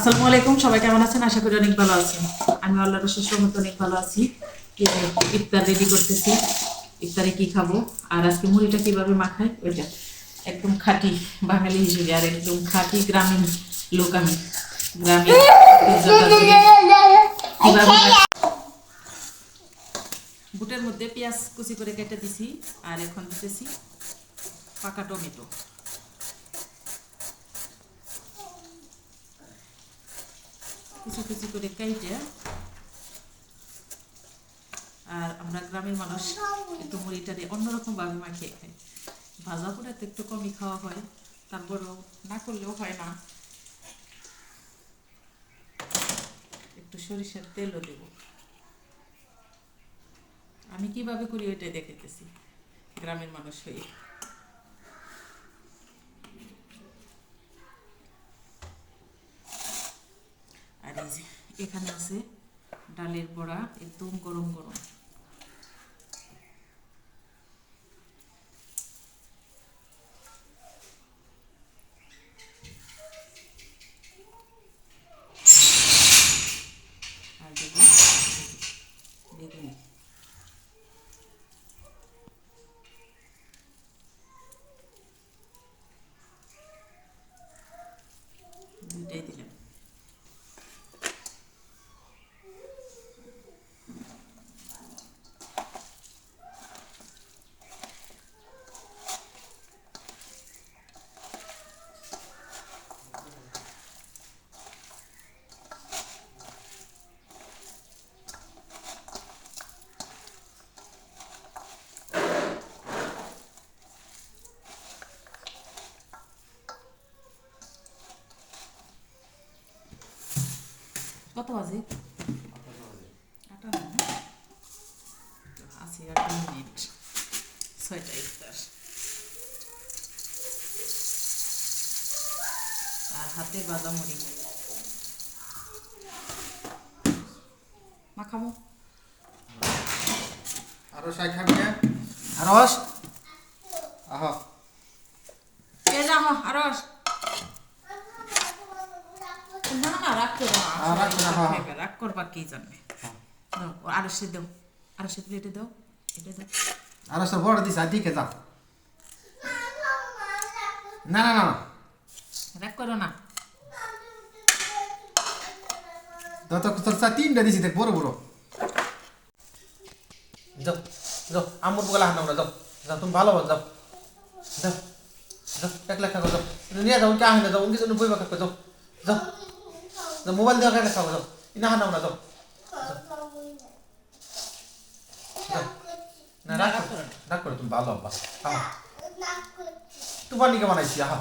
আসসালামু আলাইকুম, সবাই কেমন আছেন? আশা করি অনেক ভালো আছেন। আমি আল্লাহর অশেষ রহমতে অনেক ভালো আছি। ইফতার রেডি করতেছি। ইফতারে কি খাবো আর আজকে মুড়িটা কিভাবে মাখাই ওইটা একদম খাঁটি বাঙালি হিসেবে আর একদম খাঁটি গ্রামীণ লোক আমি। গ্রামীণ কিভাবে বুটের মধ্যে পেঁয়াজ কুচি করে কেটে দিছি আর এখন দিতেছি পাকা টমেটো। কুচি কুচি করে কেটে আর আমরা গ্রামের মানুষ একটু মুড়িটারে অন্যরকম ভাবে মাখিয়ে খাই। ভাজা পোড়া তো একটু কমই খাওয়া হয়, তারপরেও না করলেও হয় না। একটু সরিষার তেলও দেব। আমি কিভাবে করি ওইটাই দেখাইতেছি গ্রামের মানুষ হয়ে। আর এই যে এখানে আছে ডালের বড়া, একদম গরম গরম। আর দেব বেগুনি। দুইটাই দিলাম। কত বাজে? 58 না? আশি 8 মিনিট, 6টা ইফতার। আর হাতে বাদাম মুড়ি মাখাবো। আরো শাই খাবি না? আরস আহ কে যাবো আরস? না না, রাগ করো না। রাগ করো না, খাইবে, রাগ করবা কি জানবে। দাও, আরসে দাও, আরসে প্লেটে দাও, এটা দাও। আরস বড় দিস দিকে যা। না না না রাগ করো না। তো তোর তিনটা দিছি দেখ বড় বড়। যাও যাও আমুর বগলা হান্না যাও যাও, তুমি ভালো যাও যাও যাও একলা খাও যাও নিয়ে যাও কে আহে যাও উনকে জন্য বইবা খাও যাও যাও যাও মোবাইল দেওয়া খাই খাও যাও ইনা হান্না যাও যাও না রাগ করো তুমি ভালো আব্বা। তোমার নিকে বানাইছি আহ